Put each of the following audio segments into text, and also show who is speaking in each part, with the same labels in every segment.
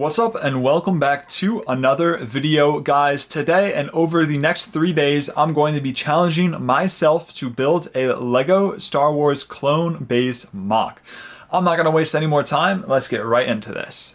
Speaker 1: What's up and welcome back to another video, guys. Today and over the next 3 days, I'm going to be challenging myself to build a Lego Star Wars clone base MOC. I'm not going to waste any more time. Let's get right into this.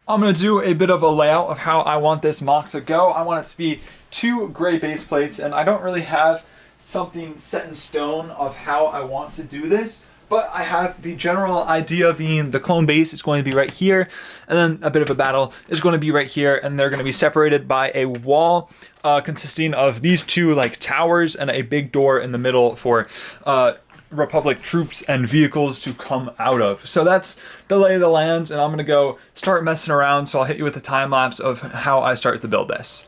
Speaker 1: I'm going to do a bit of a layout of how I want this MOC to go. I want it to be 2 gray base plates, and I don't really have something set in stone of how I want to do this. But I have the general idea being the clone base is going to be right here, and then a bit of a battle is going to be right here, and they're going to be separated by a wall consisting of these 2 like towers and a big door in the middle for Republic troops and vehicles to come out of. So that's the lay of the land, and I'm going to go start messing around, so I'll hit you with a time lapse of how I start to build this.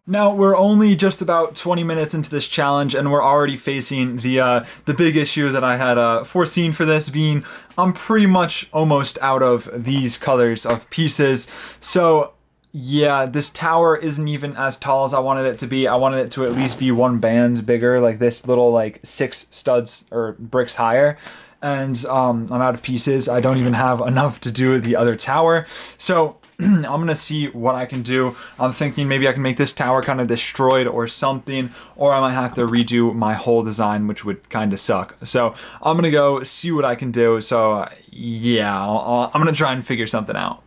Speaker 1: Now, we're only just about 20 minutes into this challenge, and we're already facing the big issue that I had foreseen for this, being I'm pretty much almost out of these colors of pieces. So yeah, this tower isn't even as tall as I wanted it to be. I wanted it to at least be 1 band bigger, like this little like 6 studs or bricks higher. And I'm out of pieces. I don't even have enough to do the other tower. So I'm gonna see what I can do. I'm thinking maybe I can make this tower kind of destroyed or something, or I might have to redo my whole design, which would kind of suck. So I'm gonna go see what I can do. So yeah, I'm gonna try and figure something out.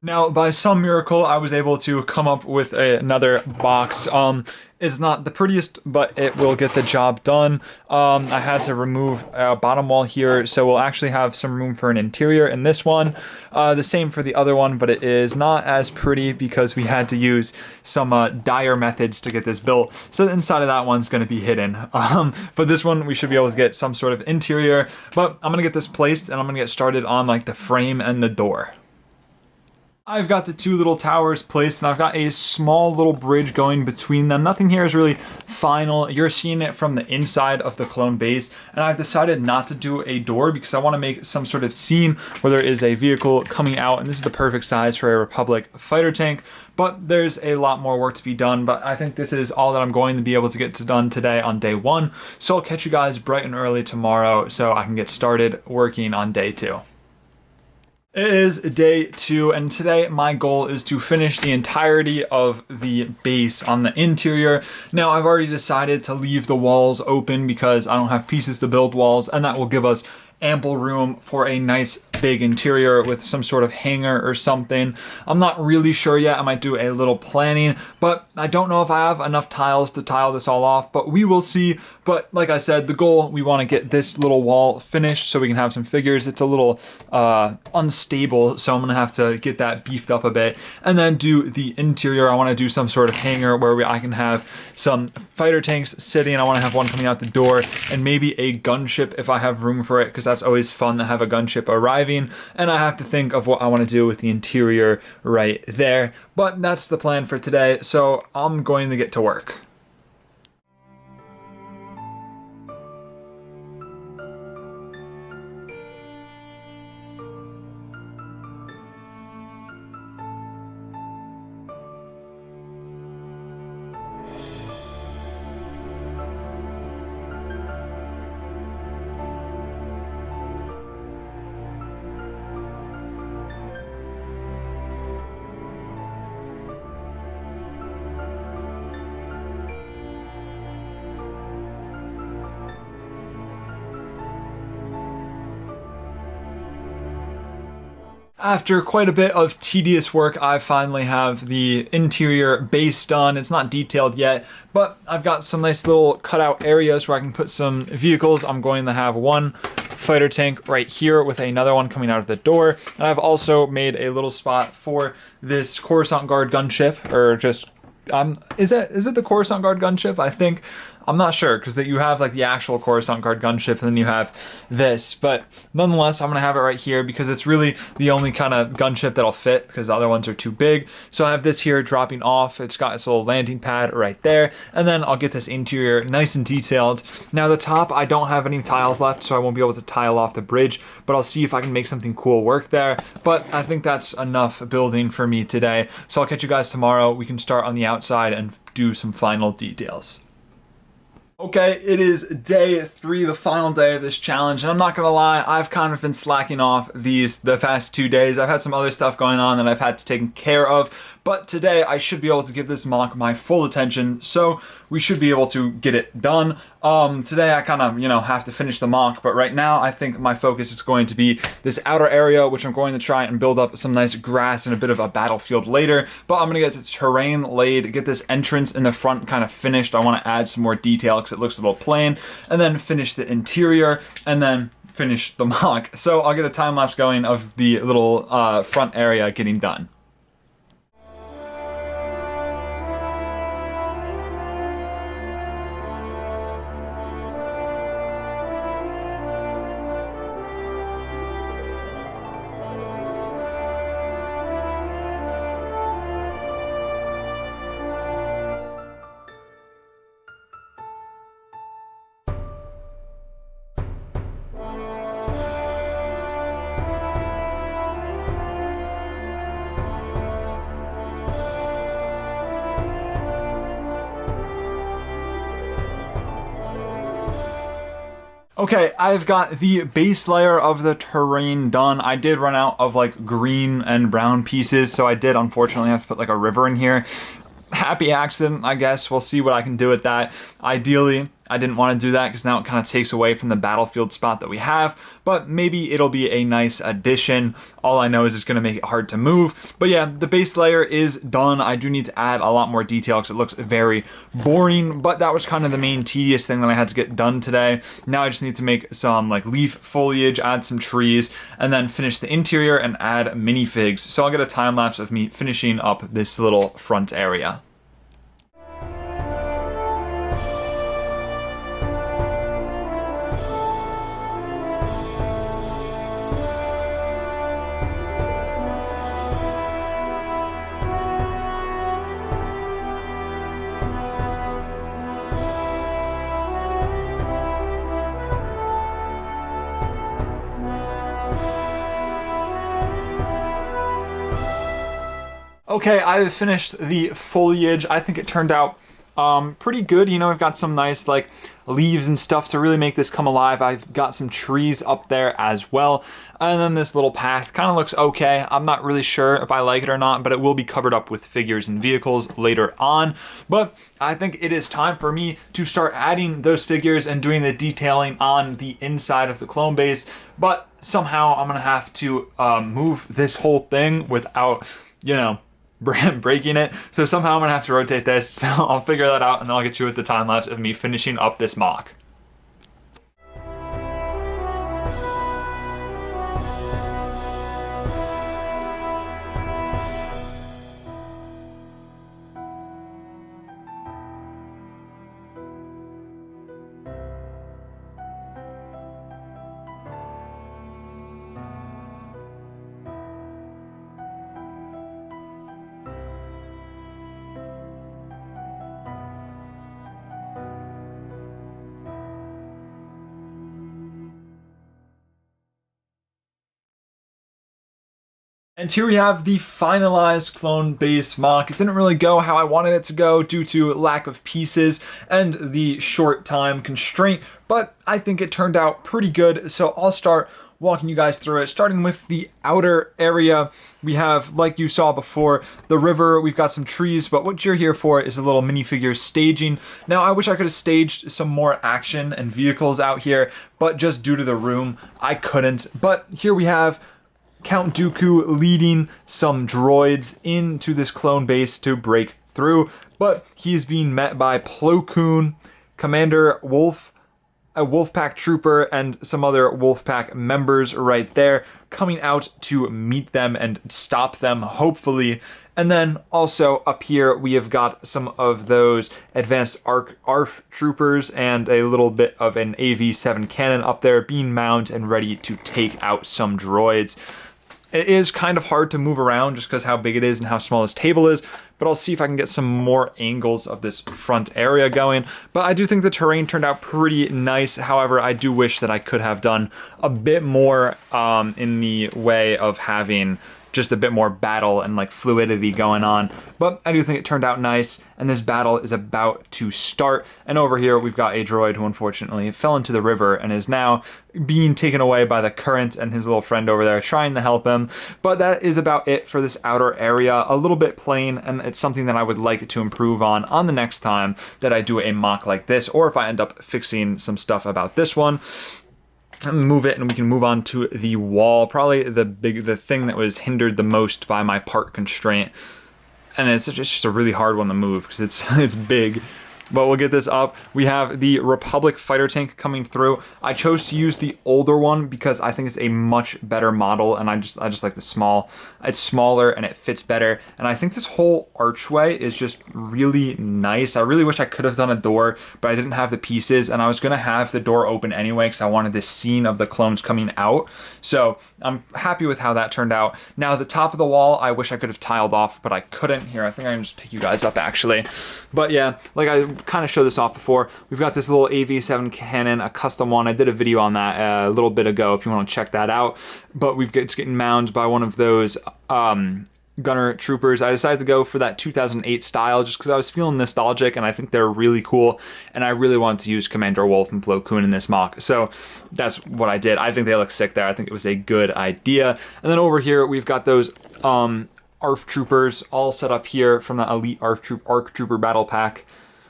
Speaker 1: Now, by some miracle, I was able to come up with another box. It's not the prettiest, but it will get the job done. I had to remove a bottom wall here, so we'll actually have some room for an interior in this one. The same for the other one, but it is not as pretty because we had to use some dire methods to get this built. So the inside of that one's going to be hidden. But this one, we should be able to get some sort of interior. But I'm going to get this placed, and I'm going to get started on like the frame and the door. I've got the 2 little towers placed, and I've got a small little bridge going between them. Nothing here is really final. You're seeing it from the inside of the clone base, and I've decided not to do a door because I want to make some sort of scene where there is a vehicle coming out, and this is the perfect size for a Republic fighter tank, but there's a lot more work to be done. But I think this is all that I'm going to be able to get done today on day 1, so I'll catch you guys bright and early tomorrow so I can get started working on day 2. It is day 2, and today my goal is to finish the entirety of the base on the interior. Now, I've already decided to leave the walls open because I don't have pieces to build walls, and that will give us ample room for a nice big interior with some sort of hangar or something. I'm not really sure yet. I might do a little planning, but I don't know if I have enough tiles to tile this all off, but we will see. But like I said, the goal, we want to get this little wall finished so we can have some figures. It's a little unstable, so I'm gonna have to get that beefed up a bit, and then do the interior. I want to do some sort of hangar where I can have some fighter tanks sitting. I want to have one coming out the door, and maybe a gunship if I have room for it, because that's always fun to have a gunship arriving. And I have to think of what I want to do with the interior right there. But that's the plan for today, so I'm going to get to work. After quite a bit of tedious work, I finally have the interior base done. It's not detailed yet, but I've got some nice little cutout areas where I can put some vehicles. I'm going to have one fighter tank right here with another one coming out of the door. And I've also made a little spot for this Coruscant Guard gunship, or just Is it the Coruscant Guard gunship? I think, I'm not sure, because that you have like the actual Coruscant Guard gunship, and then you have this. But nonetheless, I'm gonna have it right here because it's really the only kind of gunship that'll fit, because the other ones are too big. So I have this here dropping off. It's got its little landing pad right there, and then I'll get this interior nice and detailed. Now the top, I don't have any tiles left, so I won't be able to tile off the bridge, but I'll see if I can make something cool work there. But I think that's enough building for me today. So I'll catch you guys tomorrow. We can start on the outside and do some final details. Okay, it is day 3, the final day of this challenge, and I'm not gonna lie, I've kind of been slacking off the past 2 days. I've had some other stuff going on that I've had to take care of, but today I should be able to give this MOC my full attention, so we should be able to get it done. Today I kind of, have to finish the MOC, but right now I think my focus is going to be this outer area, which I'm going to try and build up some nice grass and a bit of a battlefield later, but I'm gonna get the terrain laid, get this entrance in the front kind of finished. I want to add some more detail because it looks a little plain, and then finish the interior, and then finish the MOC. So I'll get a time lapse going of the little front area getting done. Okay, I've got the base layer of the terrain done. I did run out of like green and brown pieces, so I did unfortunately have to put like a river in here. Happy accident, I guess. We'll see what I can do with that. Ideally, I didn't want to do that because now it kind of takes away from the battlefield spot that we have, but maybe it'll be a nice addition. All I know is it's going to make it hard to move. But yeah, the base layer is done. I do need to add a lot more detail because it looks very boring, but that was kind of the main tedious thing that I had to get done today. Now I just need to make some like leaf foliage, add some trees, and then finish the interior and add minifigs. So I'll get a time lapse of me finishing up this little front area. Okay, I've finished the foliage. I think it turned out pretty good. We've got some nice like leaves and stuff to really make this come alive. I've got some trees up there as well. And then this little path kind of looks okay. I'm not really sure if I like it or not, but it will be covered up with figures and vehicles later on. But I think it is time for me to start adding those figures and doing the detailing on the inside of the clone base. But somehow I'm gonna have to move this whole thing without, breaking it. So somehow I'm gonna have to rotate this. So I'll figure that out, and then I'll get you with the time lapse of me finishing up this MOC. And here we have the finalized clone base MOC. It didn't really go how I wanted it to go due to lack of pieces and the short time constraint, but I think it turned out pretty good. So I'll start walking you guys through it, starting with the outer area. We have, like you saw before, the river. We've got some trees, but what you're here for is a little minifigure staging. Now, I wish I could have staged some more action and vehicles out here, but just due to the room, I couldn't. But here we have Count Dooku leading some droids into this clone base to break through, but he's being met by Plo Koon, Commander Wolf, a Wolfpack trooper and some other Wolfpack members right there coming out to meet them and stop them, hopefully. And then also up here, we have got some of those advanced ARF troopers and a little bit of an AV-7 cannon up there being mounted and ready to take out some droids. It is kind of hard to move around just because how big it is and how small this table is, but I'll see if I can get some more angles of this front area going. But I do think the terrain turned out pretty nice. However, I do wish that I could have done a bit more in the way of having just a bit more battle and like fluidity going on. But I do think it turned out nice, and this battle is about to start. And over here we've got a droid who unfortunately fell into the river and is now being taken away by the current, and his little friend over there trying to help him. But that is about it for this outer area. A little bit plain, and it's something that I would like to improve on the next time that I do a mock like this, or if I end up fixing some stuff about this one. Move it, and we can move on to the wall. Probably the thing that was hindered the most by my part constraint, and it's just a really hard one to move because it's big. But we'll get this up. We have the Republic fighter tank coming through. I chose to use the older one because I think it's a much better model, and I just like the small. It's smaller and it fits better. And I think this whole archway is just really nice. I really wish I could have done a door, but I didn't have the pieces, and I was gonna have the door open anyway because I wanted this scene of the clones coming out. So I'm happy with how that turned out. Now the top of the wall, I wish I could have tiled off, but I couldn't. Here, I think I can just pick you guys up actually. But yeah, like I kind of showed this off before. We've got this little AV-7 cannon, a custom one. I did a video on that a little bit ago if you want to check that out. But it's getting mounted by one of those gunner troopers. I decided to go for that 2008 style just because I was feeling nostalgic, and I think they're really cool, and I really wanted to use Commander Wolf and Plo Koon in this mock. So that's what I did. I think they look sick there. I think it was a good idea. And then over here we've got those ARF troopers all set up here from the Elite ARC Trooper Battle Pack.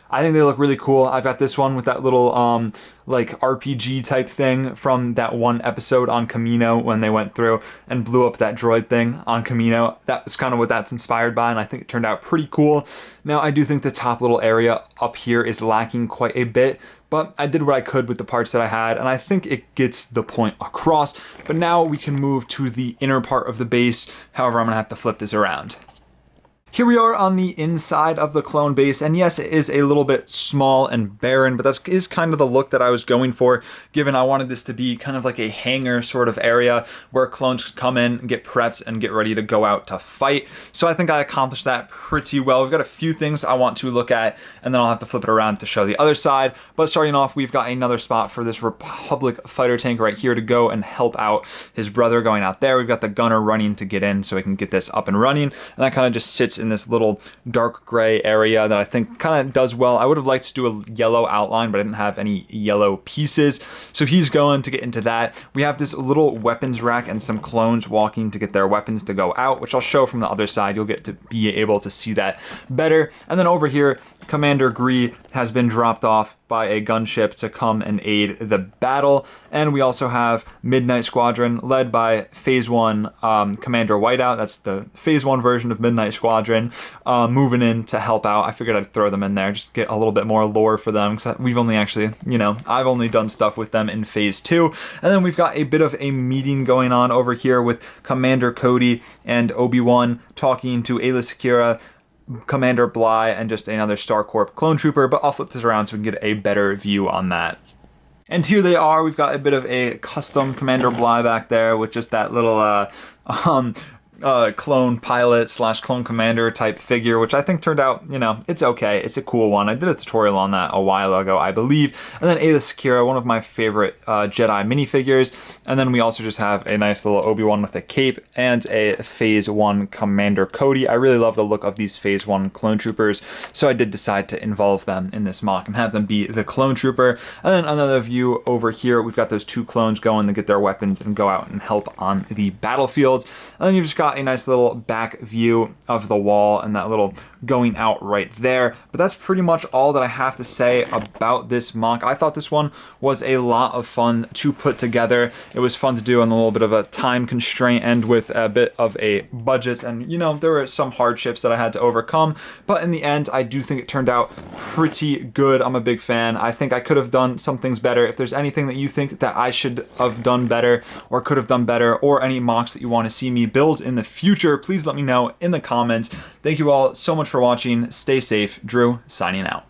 Speaker 1: I think they look really cool. I've got this one with that little like RPG type thing from that one episode on Kamino when they went through and blew up that droid thing on Kamino. That was kind of what that's inspired by, and I think it turned out pretty cool. Now, I do think the top little area up here is lacking quite a bit, but I did what I could with the parts that I had, and I think it gets the point across. But now we can move to the inner part of the base. However, I'm gonna have to flip this around. Here we are on the inside of the clone base, and yes, it is a little bit small and barren, but that is kind of the look that I was going for, given I wanted this to be kind of like a hangar sort of area where clones could come in, get prepped, and get ready to go out to fight. So I think I accomplished that pretty well. We've got a few things I want to look at, and then I'll have to flip it around to show the other side. But starting off, we've got another spot for this Republic fighter tank right here to go and help out his brother going out there. We've got the gunner running to get in so we can get this up and running, and that kind of just sits in this little dark gray area that I think kind of does well. I would have liked to do a yellow outline, but I didn't have any yellow pieces. So he's going to get into that. We have this little weapons rack and some clones walking to get their weapons to go out, which I'll show from the other side. You'll get to be able to see that better. And then over here, Commander Gree has been dropped off by a gunship to come and aid the battle. And we also have Midnight Squadron led by Phase 1 Commander Whiteout. That's the Phase 1 version of Midnight Squadron moving in to help out. I figured I'd throw them in there, just get a little bit more lore for them, because we've only actually, I've only done stuff with them in Phase 2. And then we've got a bit of a meeting going on over here with Commander Cody and Obi-Wan talking to Aayla Secura, Commander Bly, and just another Star Corp clone trooper, but I'll flip this around so we can get a better view on that. And here they are. We've got a bit of a custom Commander Bly back there with just that little clone pilot / clone commander type figure, which I think turned out, it's okay. It's a cool one. I did a tutorial on that a while ago, I believe. And then Aayla Secura, one of my favorite Jedi minifigures. And then we also just have a nice little Obi-Wan with a cape and a Phase 1 Commander Cody. I really love the look of these Phase 1 clone troopers, so I did decide to involve them in this mock and have them be the clone trooper. And then another view over here, we've got those two clones going to get their weapons and go out and help on the battlefield. And then you've just got got a nice little back view of the wall and that little going out right there. But that's pretty much all that I have to say about this MOC. I thought this one was a lot of fun to put together. It was fun to do on a little bit of a time constraint and with a bit of a budget, and you know, there were some hardships that I had to overcome, but in the end I do think it turned out pretty good. I'm a big fan. I think I could have done some things better. If there's anything that you think that I should have done better or could have done better, or any MOCs that you want to see me build in the future, please let me know in the comments. Thank you all so much for watching. Stay safe. Drew, signing out.